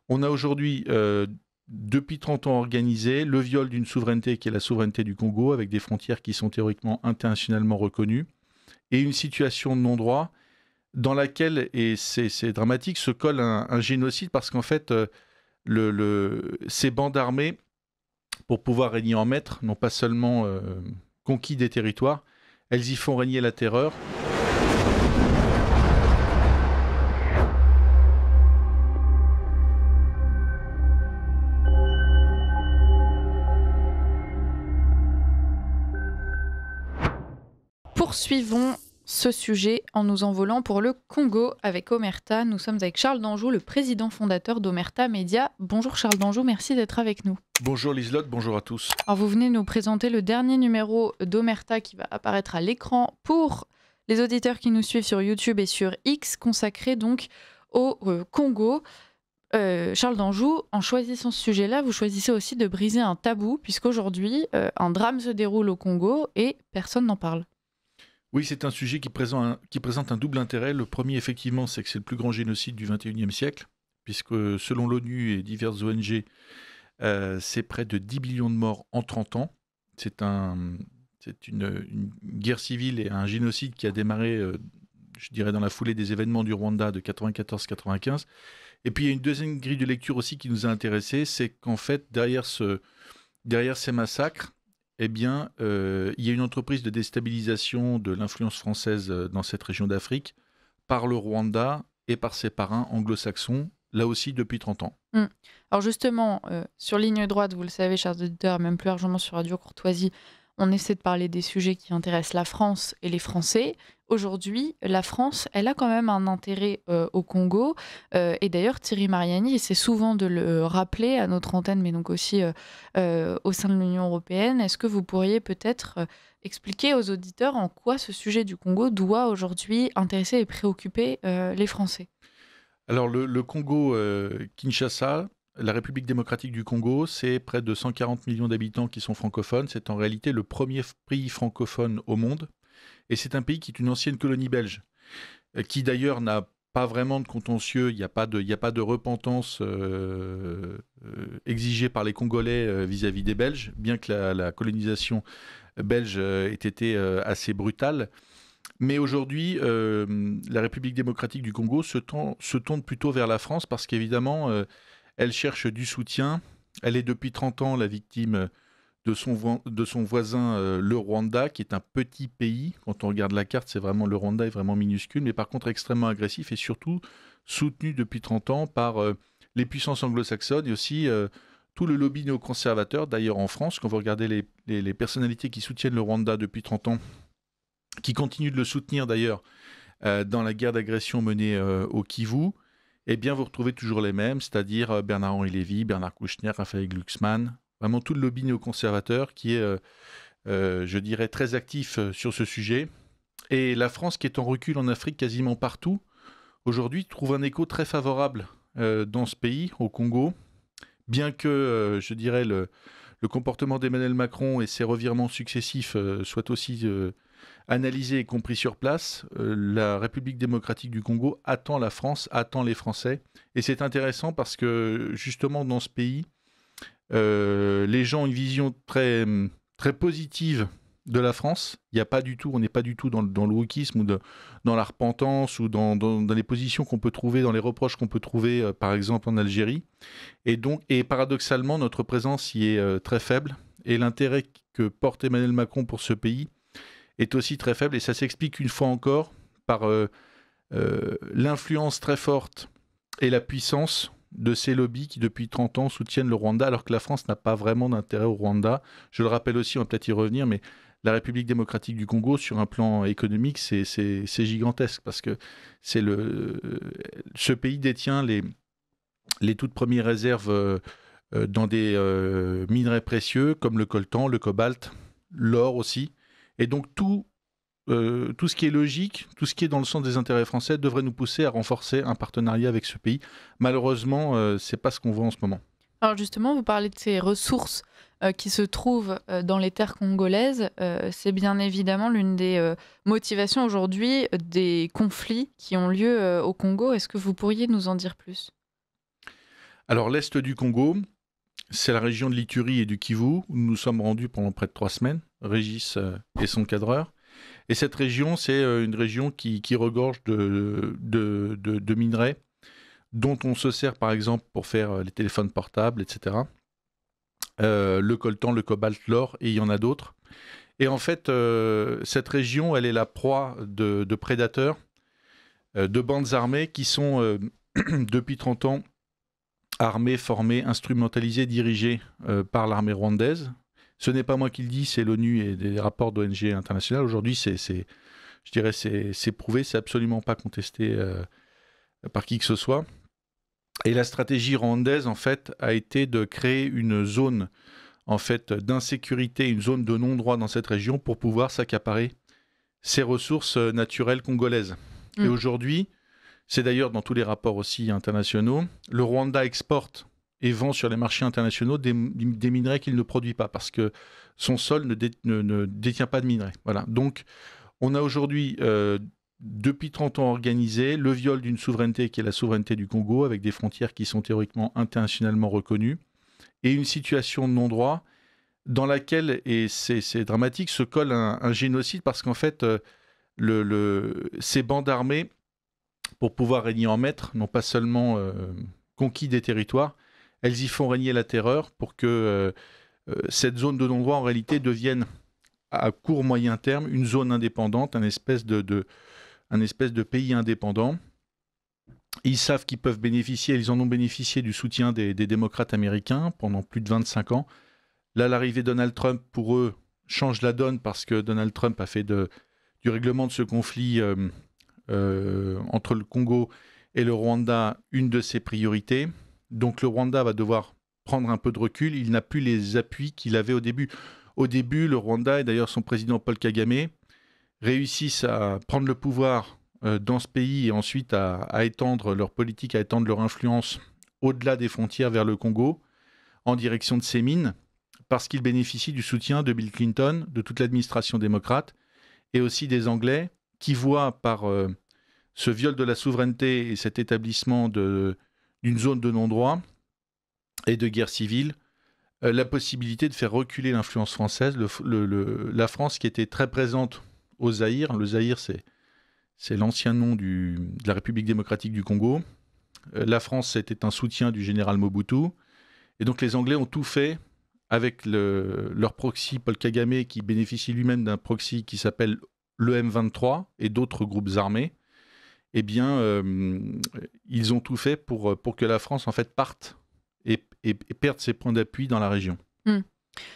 On a aujourd'hui, depuis 30 ans, organisé le viol d'une souveraineté qui est la souveraineté du Congo, avec des frontières qui sont théoriquement internationalement reconnues, et une situation de non-droit dans laquelle, et c'est dramatique, se colle un génocide parce qu'en fait, ces bandes armées, pour pouvoir régner en maître, n'ont pas seulement conquis des territoires, elles y font régner la terreur. Poursuivons ce sujet en nous envolant pour le Congo avec Omerta. Nous sommes avec Charles Danjou, le président fondateur d'Omerta Média. Bonjour Charles Danjou, merci d'être avec nous. Bonjour Liselotte, bonjour à tous. Alors vous venez nous présenter le dernier numéro d'Omerta qui va apparaître à l'écran pour les auditeurs qui nous suivent sur YouTube et sur X, consacré donc au Congo. Charles Danjou, en choisissant ce sujet-là, vous choisissez aussi de briser un tabou, puisqu'aujourd'hui, un drame se déroule au Congo et personne n'en parle. Oui, c'est un sujet qui présente un double intérêt. Le premier, effectivement, c'est que c'est le plus grand génocide du XXIe siècle, puisque selon l'ONU et diverses ONG, c'est près de 10 millions de morts en 30 ans. C'est une guerre civile et un génocide qui a démarré, je dirais, dans la foulée des événements du Rwanda de 94-95. Et puis, il y a une deuxième grille de lecture aussi qui nous a intéressés, c'est qu'en fait, derrière ces massacres, eh bien, il y a une entreprise de déstabilisation de l'influence française dans cette région d'Afrique par le Rwanda et par ses parrains anglo-saxons, là aussi depuis 30 ans. Alors justement, sur Ligne Droite, vous le savez, chers auditeurs, même plus largement sur Radio Courtoisie, on essaie de parler des sujets qui intéressent la France et les Français. Aujourd'hui, la France, elle a quand même un intérêt au Congo. Et d'ailleurs, Thierry Mariani essaie souvent de le rappeler à notre antenne, mais donc aussi au sein de l'Union européenne. Est-ce que vous pourriez peut-être expliquer aux auditeurs en quoi ce sujet du Congo doit aujourd'hui intéresser et préoccuper les Français ? Alors le Congo, Kinshasa, la République démocratique du Congo, c'est près de 140 millions d'habitants qui sont francophones. C'est en réalité le premier pays francophone au monde. Et c'est un pays qui est une ancienne colonie belge, qui d'ailleurs n'a pas vraiment de contentieux. Il n'y a pas de repentance exigée par les Congolais vis-à-vis des Belges, bien que la colonisation belge ait été assez brutale. Mais aujourd'hui, la République démocratique du Congo se tourne plutôt vers la France parce qu'évidemment, elle cherche du soutien. Elle est depuis 30 ans la victime de son voisin, le Rwanda, qui est un petit pays. Quand on regarde la carte, le Rwanda est vraiment minuscule, mais par contre extrêmement agressif et surtout soutenu depuis 30 ans par les puissances anglo-saxonnes et aussi tout le lobby néoconservateur. D'ailleurs, en France, quand vous regardez les personnalités qui soutiennent le Rwanda depuis 30 ans, qui continuent de le soutenir d'ailleurs dans la guerre d'agression menée au Kivu, eh bien vous retrouvez toujours les mêmes, c'est-à-dire Bernard-Henri Lévy, Bernard Kouchner, Raphaël Glucksmann, vraiment tout le lobby néoconservateur qui est, je dirais, très actif sur ce sujet. Et la France, qui est en recul en Afrique quasiment partout, aujourd'hui trouve un écho très favorable dans ce pays, au Congo, bien que, je dirais, le comportement d'Emmanuel Macron et ses revirements successifs soient aussi analysés et compris sur place. La République démocratique du Congo attend la France, attend les Français. Et c'est intéressant parce que, justement, dans ce pays, les gens ont une vision très, très positive de la France. On n'est pas du tout dans le wokisme ou dans la repentance ou dans les positions qu'on peut trouver, dans les reproches qu'on peut trouver, par exemple, en Algérie. Et paradoxalement, notre présence y est très faible. Et l'intérêt que porte Emmanuel Macron pour ce pays est aussi très faible. Et ça s'explique une fois encore par l'influence très forte et la puissance de ces lobbies qui, depuis 30 ans, soutiennent le Rwanda, alors que la France n'a pas vraiment d'intérêt au Rwanda. Je le rappelle aussi, on va peut-être y revenir, mais la République démocratique du Congo, sur un plan économique, c'est gigantesque, parce que ce pays détient les toutes premières réserves dans des minerais précieux, comme le coltan, le cobalt, l'or aussi. Et donc tout ce qui est logique, tout ce qui est dans le sens des intérêts français devrait nous pousser à renforcer un partenariat avec ce pays. Malheureusement, c'est pas ce qu'on voit en ce moment. Alors justement, vous parlez de ces ressources qui se trouvent dans les terres congolaises. C'est bien évidemment l'une des motivations aujourd'hui des conflits qui ont lieu au Congo. Est-ce que vous pourriez nous en dire plus ? Alors l'Est du Congo, c'est la région de l'Ituri et du Kivu, où nous nous sommes rendus pendant près de 3 semaines, Régis et son cadreur. Et cette région, c'est une région qui regorge de minerais, dont on se sert par exemple pour faire les téléphones portables, etc. Le coltan, le cobalt, l'or, et il y en a d'autres. Et en fait, cette région, elle est la proie de prédateurs, de bandes armées qui sont, depuis 30 ans, armées, formées, instrumentalisées, dirigées par l'armée rwandaise. Ce n'est pas moi qui le dis, c'est l'ONU et des rapports d'ONG internationales. Aujourd'hui, je dirais c'est prouvé, c'est absolument pas contesté par qui que ce soit. Et la stratégie rwandaise, en fait, a été de créer une zone en fait, d'insécurité, une zone de non-droit dans cette région pour pouvoir s'accaparer ces ressources naturelles congolaises. Et aujourd'hui, c'est d'ailleurs dans tous les rapports aussi internationaux, le Rwanda exporte et vend sur les marchés internationaux des minerais qu'il ne produit pas parce que son sol ne détient pas de minerais. Voilà. Donc, on a aujourd'hui, depuis 30 ans, organisé le viol d'une souveraineté qui est la souveraineté du Congo avec des frontières qui sont théoriquement internationalement reconnues et une situation de non-droit dans laquelle, et c'est dramatique, se colle un génocide parce qu'en fait, ces bandes armées, pour pouvoir régner en maître, n'ont pas seulement conquis des territoires, elles y font régner la terreur pour que cette zone de non-droit, en réalité, devienne à court moyen terme une zone indépendante, un espèce de pays indépendant. Ils savent qu'ils peuvent bénéficier, ils en ont bénéficié du soutien des démocrates américains pendant plus de 25 ans. Là, l'arrivée de Donald Trump, pour eux, change la donne parce que Donald Trump a fait du règlement de ce conflit entre le Congo et le Rwanda une de ses priorités. Donc le Rwanda va devoir prendre un peu de recul. Il n'a plus les appuis qu'il avait au début. Au début, le Rwanda, et d'ailleurs son président Paul Kagame, réussissent à prendre le pouvoir dans ce pays et ensuite à étendre leur politique, à étendre leur influence au-delà des frontières vers le Congo, en direction de ces mines, parce qu'ils bénéficient du soutien de Bill Clinton, de toute l'administration démocrate, et aussi des Anglais, qui voient par ce viol de la souveraineté et cet établissement d'une zone de non-droit et de guerre civile, la possibilité de faire reculer l'influence française, la France qui était très présente au Zaïre. Le Zaïre, c'est l'ancien nom de la République démocratique du Congo. La France, c'était un soutien du général Mobutu. Et donc les Anglais ont tout fait avec leur proxy Paul Kagame, qui bénéficie lui-même d'un proxy qui s'appelle le M23 et d'autres groupes armés. Eh bien, ils ont tout fait pour que la France en fait parte et perde ses points d'appui dans la région.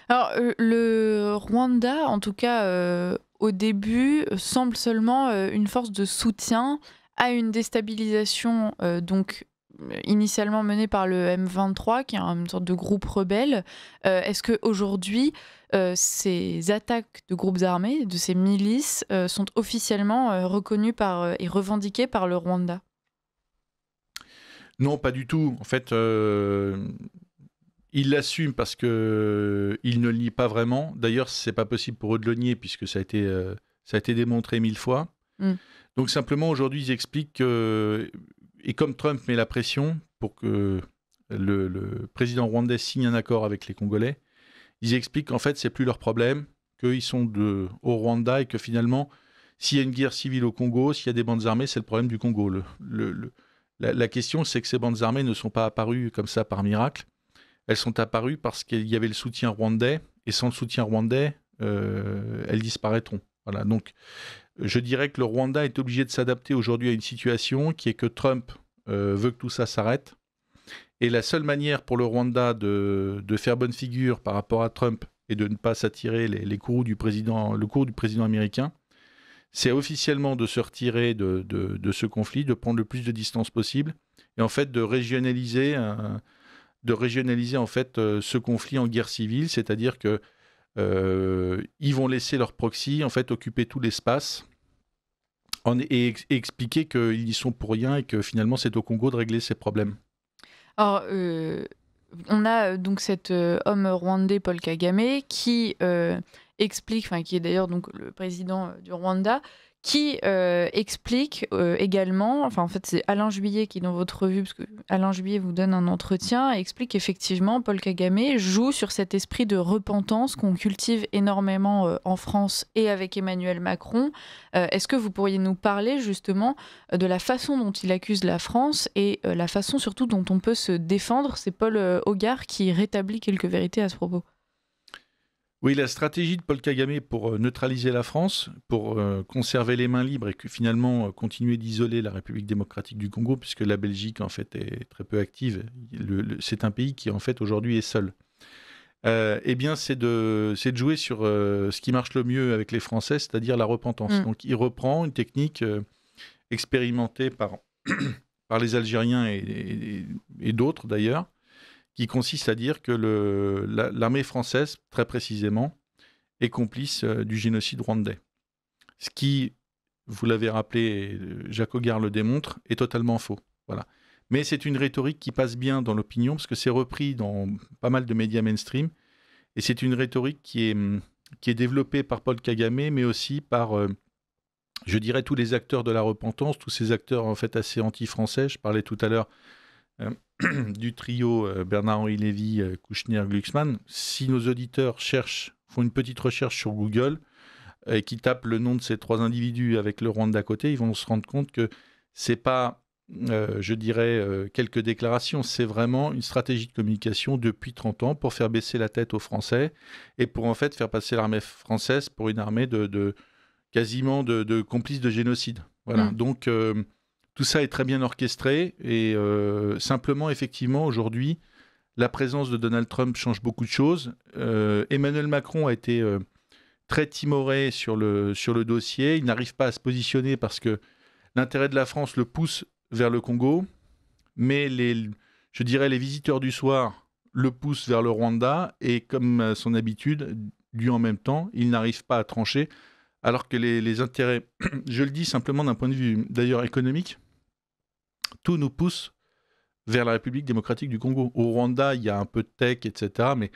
Alors, le Rwanda, en tout cas au début, semble seulement une force de soutien à une déstabilisation donc initialement menée par le M23, qui est une sorte de groupe rebelle. Est-ce qu'aujourd'hui, ces attaques de groupes armés, de ces milices, sont officiellement reconnues et revendiquées par le Rwanda ? Non, pas du tout. En fait, ils l'assument parce qu'ils ne le nient pas vraiment. D'ailleurs, ce n'est pas possible pour eux de le nier puisque ça a été démontré 1000 fois. Donc simplement, aujourd'hui, ils expliquent que... Et comme Trump met la pression pour que le président rwandais signe un accord avec les Congolais, ils expliquent qu'en fait, c'est plus leur problème, qu'ils sont au Rwanda et que finalement, s'il y a une guerre civile au Congo, s'il y a des bandes armées, c'est le problème du Congo. La question, c'est que ces bandes armées ne sont pas apparues comme ça par miracle. Elles sont apparues parce qu'il y avait le soutien rwandais, et sans le soutien rwandais, elles disparaîtront. Voilà, donc je dirais que le Rwanda est obligé de s'adapter aujourd'hui à une situation qui est que Trump veut que tout ça s'arrête. Et la seule manière pour le Rwanda de faire bonne figure par rapport à Trump et de ne pas s'attirer le courroux du président américain, c'est officiellement de se retirer de ce conflit, de prendre le plus de distance possible et en fait de régionaliser en fait ce conflit en guerre civile, c'est-à-dire que ils vont laisser leur proxy en fait occuper tout l'espace et expliquer qu'ils n'y sont pour rien et que finalement c'est au Congo de régler ces problèmes. Alors, on a donc cet homme rwandais, Paul Kagame, qui explique, qui est d'ailleurs donc le président du Rwanda, qui explique également, enfin en fait c'est Alain Juillet qui dans votre revue, parce que Alain Juillet vous donne un entretien, et explique qu'effectivement Paul Kagame joue sur cet esprit de repentance qu'on cultive énormément en France et avec Emmanuel Macron. Est-ce que vous pourriez nous parler justement de la façon dont il accuse la France et la façon surtout dont on peut se défendre? C'est Paul Hogarth qui rétablit quelques vérités à ce propos. Oui, la stratégie de Paul Kagame pour neutraliser la France, pour conserver les mains libres et que finalement continuer d'isoler la République démocratique du Congo, puisque la Belgique en fait est très peu active. C'est un pays qui en fait aujourd'hui est seul. Eh bien, c'est de jouer sur ce qui marche le mieux avec les Français, c'est-à-dire la repentance. Donc, il reprend une technique expérimentée par, par les Algériens et d'autres d'ailleurs, qui consiste à dire que l'armée française, très précisément, est complice du génocide rwandais. Ce qui, vous l'avez rappelé, et Jacques Hogarth le démontre, est totalement faux. Voilà. Mais c'est une rhétorique qui passe bien dans l'opinion, parce que c'est repris dans pas mal de médias mainstream, et c'est une rhétorique qui est développée par Paul Kagame, mais aussi par, je dirais, tous les acteurs de la repentance, tous ces acteurs en fait assez anti-français. Je parlais tout à l'heure du trio Bernard-Henri Lévy, Kouchner, Glucksmann. Si nos auditeurs font une petite recherche sur Google et qui tapent le nom de ces trois individus avec le Rwanda à côté, ils vont se rendre compte que c'est pas, je dirais, quelques déclarations, c'est vraiment une stratégie de communication depuis 30 ans pour faire baisser la tête aux Français et pour en fait faire passer l'armée française pour une armée quasiment de complices de génocide. Voilà. Donc tout ça est très bien orchestré et simplement, effectivement, aujourd'hui, la présence de Donald Trump change beaucoup de choses. Emmanuel Macron a été très timoré sur le dossier. Il n'arrive pas à se positionner parce que l'intérêt de la France le pousse vers le Congo, mais je dirais les visiteurs du soir le poussent vers le Rwanda et comme à son habitude, lui en même temps, il n'arrive pas à trancher alors que les intérêts, je le dis simplement d'un point de vue d'ailleurs économique, tout nous pousse vers la République démocratique du Congo. Au Rwanda, il y a un peu de tech, etc., mais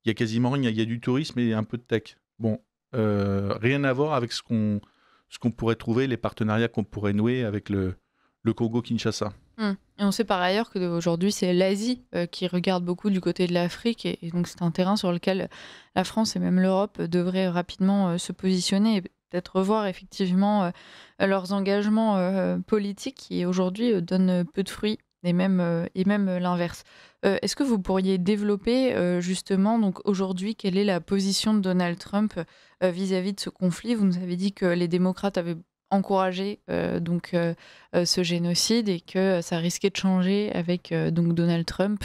il y a quasiment rien. Il y a du tourisme et un peu de tech. Bon, rien à voir avec ce qu'on pourrait trouver, les partenariats qu'on pourrait nouer avec le Congo-Kinshasa. Et on sait par ailleurs qu'aujourd'hui, c'est l'Asie qui regarde beaucoup du côté de l'Afrique. Et donc, c'est un terrain sur lequel la France et même l'Europe devraient rapidement se positionner et peut-être revoir effectivement leurs engagements politiques qui aujourd'hui donnent peu de fruits et même l'inverse. Est-ce que vous pourriez développer justement, donc aujourd'hui, quelle est la position de Donald Trump vis-à-vis de ce conflit? Vous nous avez dit que les démocrates avaient encouragé ce génocide et que ça risquait de changer avec donc Donald Trump.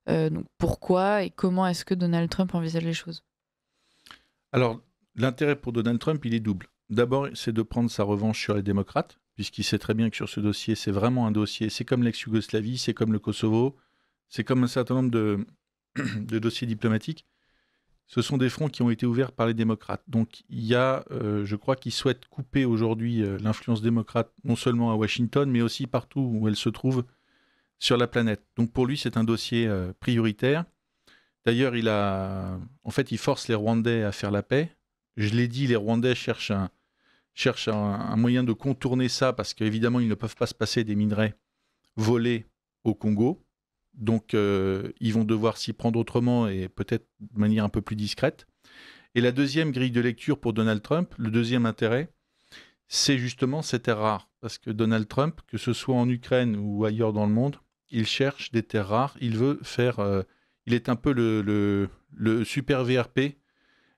Donc pourquoi et comment est-ce que Donald Trump envisage les choses? Alors, l'intérêt pour Donald Trump, il est double. D'abord, c'est de prendre sa revanche sur les démocrates, puisqu'il sait très bien que sur ce dossier, c'est vraiment un dossier, c'est comme l'ex-Yougoslavie, c'est comme le Kosovo, c'est comme un certain nombre de dossiers diplomatiques. Ce sont des fronts qui ont été ouverts par les démocrates. Donc il y a, je crois, qu'ils souhaitent couper aujourd'hui l'influence démocrate, non seulement à Washington, mais aussi partout où elle se trouve sur la planète. Donc pour lui, c'est un dossier prioritaire. D'ailleurs, il force les Rwandais à faire la paix. Je l'ai dit, les Rwandais cherchent un moyen de contourner ça, parce qu'évidemment, ils ne peuvent pas se passer des minerais volés au Congo. Donc, ils vont devoir s'y prendre autrement et peut-être de manière un peu plus discrète. Et la deuxième grille de lecture pour Donald Trump, le deuxième intérêt, c'est justement ces terres rares. Parce que Donald Trump, que ce soit en Ukraine ou ailleurs dans le monde, il cherche des terres rares. Il veut faire... il est un peu le super VRP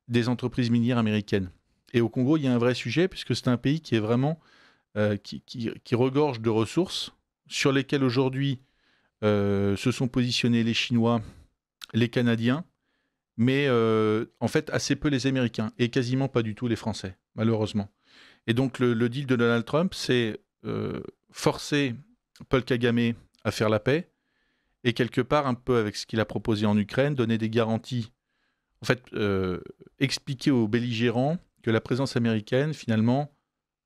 des entreprises minières américaines. Et au Congo, il y a un vrai sujet, puisque c'est un pays qui est vraiment... qui regorge de ressources sur lesquelles aujourd'hui... se sont positionnés les Chinois, les Canadiens, mais en fait assez peu les Américains et quasiment pas du tout les Français, malheureusement. Et donc le deal de Donald Trump, c'est forcer Paul Kagame à faire la paix et quelque part, un peu avec ce qu'il a proposé en Ukraine, donner des garanties, en fait expliquer aux belligérants que la présence américaine, finalement,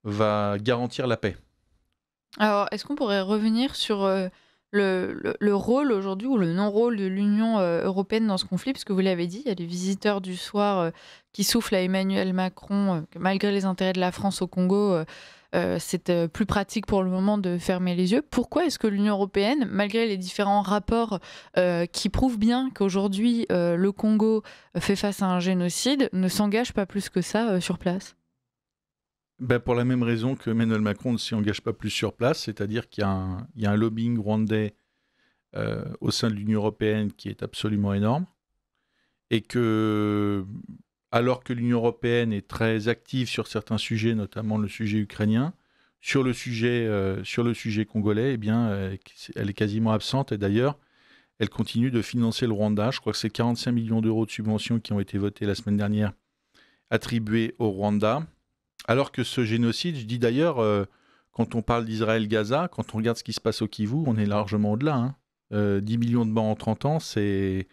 va garantir la paix. Alors, est-ce qu'on pourrait revenir sur le rôle aujourd'hui ou le non-rôle de l'Union européenne dans ce conflit, puisque vous l'avez dit, il y a des visiteurs du soir qui soufflent à Emmanuel Macron que malgré les intérêts de la France au Congo, c'est plus pratique pour le moment de fermer les yeux. Pourquoi est-ce que l'Union européenne, malgré les différents rapports qui prouvent bien qu'aujourd'hui le Congo fait face à un génocide, ne s'engage pas plus que ça sur place? Ben, pour la même raison que Emmanuel Macron ne s'y engage pas plus sur place, c'est-à-dire qu'il y a un lobbying rwandais au sein de l'Union européenne qui est absolument énorme, et que, alors que l'Union européenne est très active sur certains sujets, notamment le sujet ukrainien, sur le sujet congolais, eh bien, elle est quasiment absente, et d'ailleurs, elle continue de financer le Rwanda. Je crois que c'est 45 millions d'euros de subventions qui ont été votés la semaine dernière, attribués au Rwanda. Alors que ce génocide, je dis d'ailleurs, quand on parle d'Israël-Gaza, quand on regarde ce qui se passe au Kivu, on est largement au-delà. 10 millions de morts en 30 ans, c'est...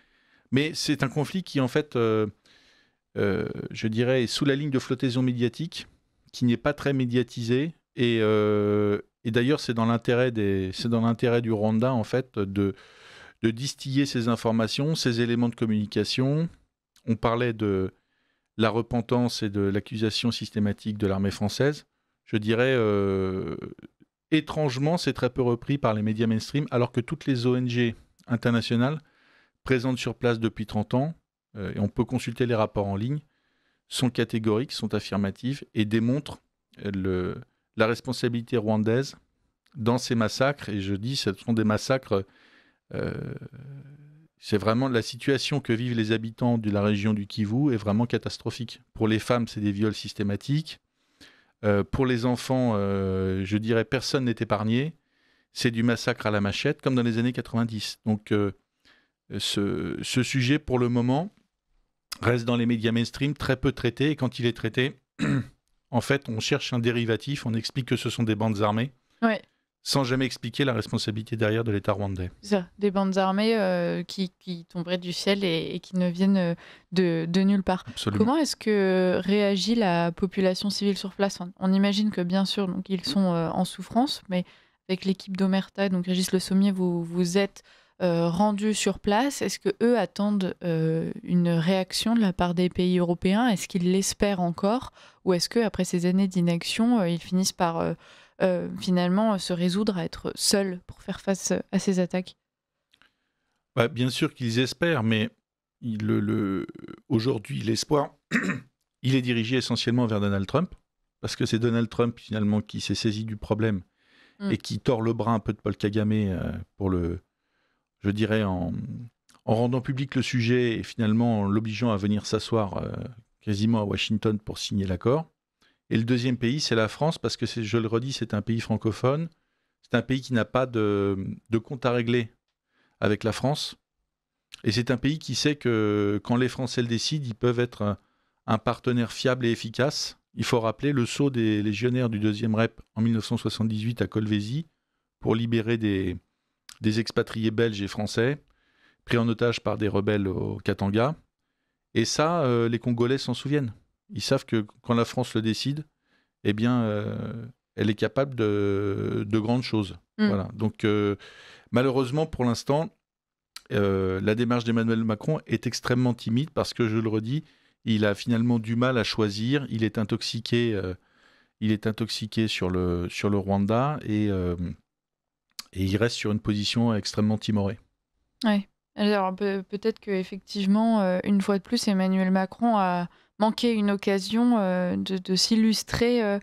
Mais c'est un conflit qui, en fait, je dirais, est sous la ligne de flottaison médiatique, qui n'est pas très médiatisé. Et d'ailleurs, c'est dans l'intérêt du Rwanda, en fait, de distiller ces informations, ces éléments de communication. On parlait de la repentance et de l'accusation systématique de l'armée française. Je dirais, étrangement, c'est très peu repris par les médias mainstream, alors que toutes les ONG internationales présentes sur place depuis 30 ans, et on peut consulter les rapports en ligne, sont catégoriques, sont affirmatives et démontrent la responsabilité rwandaise dans ces massacres. Et je dis, ce sont des massacres... c'est vraiment la situation que vivent les habitants de la région du Kivu est vraiment catastrophique. Pour les femmes, c'est des viols systématiques. Pour les enfants, je dirais personne n'est épargné. C'est du massacre à la machette, comme dans les années 90. Donc, ce sujet, pour le moment, reste dans les médias mainstream, très peu traité. Et quand il est traité, en fait, on cherche un dérivatif, on explique que ce sont des bandes armées. Ouais. Sans jamais expliquer la responsabilité derrière de l'État rwandais. C'est ça, des bandes armées qui tomberaient du ciel et qui ne viennent de nulle part. Absolument. Comment est-ce que réagit la population civile sur place? On imagine que bien sûr, donc, ils sont en souffrance, mais avec l'équipe d'Omerta, donc Régis Le Sommier, vous êtes rendu sur place. Est-ce que eux attendent une réaction de la part des pays européens? Est-ce qu'ils l'espèrent encore? Ou est-ce qu'après ces années d'inaction, ils finissent par... finalement se résoudre à être seuls pour faire face à ces attaques? Bah, bien sûr qu'ils espèrent, mais aujourd'hui, l'espoir, il est dirigé essentiellement vers Donald Trump, parce que c'est Donald Trump finalement qui s'est saisi du problème et qui tord le bras un peu de Paul Kagame pour je dirais, en rendant public le sujet et finalement en l'obligeant à venir s'asseoir quasiment à Washington pour signer l'accord. Et le deuxième pays, c'est la France, parce que, je le redis, c'est un pays francophone. C'est un pays qui n'a pas de compte à régler avec la France. Et c'est un pays qui sait que quand les Français le décident, ils peuvent être un partenaire fiable et efficace. Il faut rappeler le saut des légionnaires du 2e REP en 1978 à Colvézi pour libérer des expatriés belges et français pris en otage par des rebelles au Katanga. Et ça, les Congolais s'en souviennent. Ils savent que quand la France le décide, eh bien, elle est capable de grandes choses. Voilà. Donc, malheureusement, pour l'instant, la démarche d'Emmanuel Macron est extrêmement timide parce que, je le redis, il a finalement du mal à choisir. Il est intoxiqué sur le Rwanda et il reste sur une position extrêmement timorée. Oui. Alors, peut-être qu'effectivement, une fois de plus, Emmanuel Macron a manqué une occasion de s'illustrer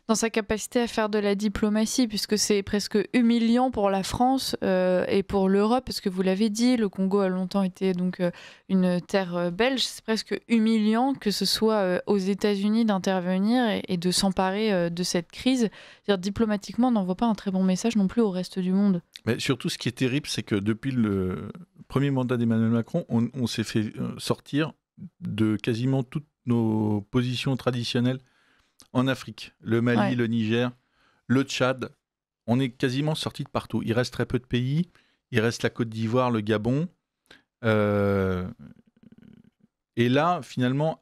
dans sa capacité à faire de la diplomatie, puisque c'est presque humiliant pour la France et pour l'Europe, parce que vous l'avez dit, le Congo a longtemps été donc une terre belge. C'est presque humiliant que ce soit aux États-Unis d'intervenir et de s'emparer de cette crise. C'est-à-dire, diplomatiquement, on n'envoie pas un très bon message non plus au reste du monde. Mais surtout, ce qui est terrible, c'est que depuis le premier mandat d'Emmanuel Macron, on s'est fait sortir de quasiment toutes nos positions traditionnelles en Afrique. Le Mali, le Niger, le Tchad, on est quasiment sorti de partout. Il reste très peu de pays. Il reste la Côte d'Ivoire, le Gabon. Et là, finalement,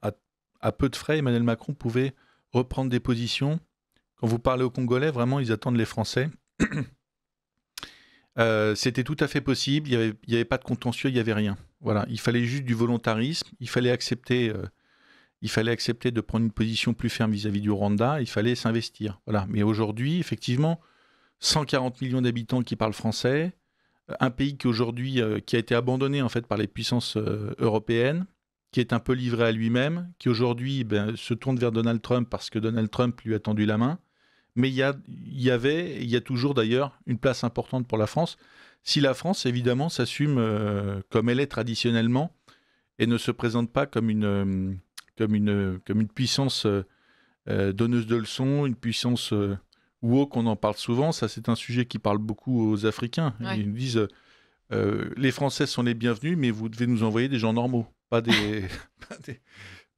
à peu de frais, Emmanuel Macron pouvait reprendre des positions. Quand vous parlez aux Congolais, vraiment, ils attendent les Français. C'était tout à fait possible, il y avait pas de contentieux, il n'y avait rien. Voilà, il fallait juste du volontarisme, il fallait accepter de prendre une position plus ferme vis-à-vis du Rwanda, il fallait s'investir. Voilà. Mais aujourd'hui, effectivement, 140 millions d'habitants qui parlent français, un pays qui aujourd'hui qui a été abandonné en fait par les puissances européennes, qui est un peu livré à lui-même, qui aujourd'hui se tourne vers Donald Trump parce que Donald Trump lui a tendu la main. Mais il y a toujours d'ailleurs une place importante pour la France. Si la France, évidemment, s'assume comme elle est traditionnellement et ne se présente pas comme une puissance donneuse de leçons, une puissance woke, on en parle souvent. Ça, c'est un sujet qui parle beaucoup aux Africains. Ouais. Ils nous disent les Français sont les bienvenus, mais vous devez nous envoyer des gens normaux, pas des,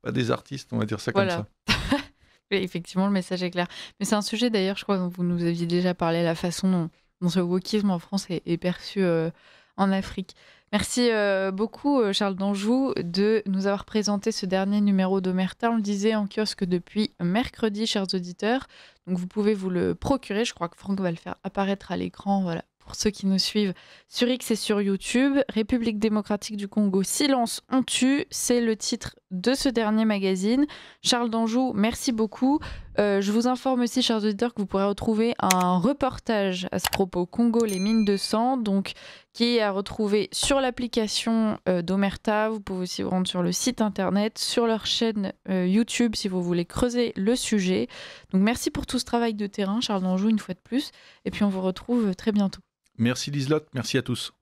pas des artistes, on va dire ça comme ça. Oui, effectivement, le message est clair. Mais c'est un sujet d'ailleurs, je crois, dont vous nous aviez déjà parlé, la façon dont ce wokisme en France est perçu en Afrique. Merci beaucoup, Charles d'Anjou, de nous avoir présenté ce dernier numéro d'Omerta. On le disait en kiosque depuis mercredi, chers auditeurs. Donc vous pouvez vous le procurer. Je crois que Franck va le faire apparaître à l'écran. Voilà. Pour ceux qui nous suivent sur X et sur YouTube, République démocratique du Congo, silence, on tue, c'est le titre de ce dernier magazine. Charles d'Anjou, merci beaucoup. Je vous informe aussi, chers auditeurs, que vous pourrez retrouver un reportage à ce propos, Congo, les mines de sang, donc, qui est à retrouver sur l'application d'Omerta. Vous pouvez aussi vous rendre sur le site internet, sur leur chaîne YouTube, si vous voulez creuser le sujet. Donc merci pour tout ce travail de terrain, Charles d'Anjou, une fois de plus. Et puis on vous retrouve très bientôt. Merci Liselotte, merci à tous.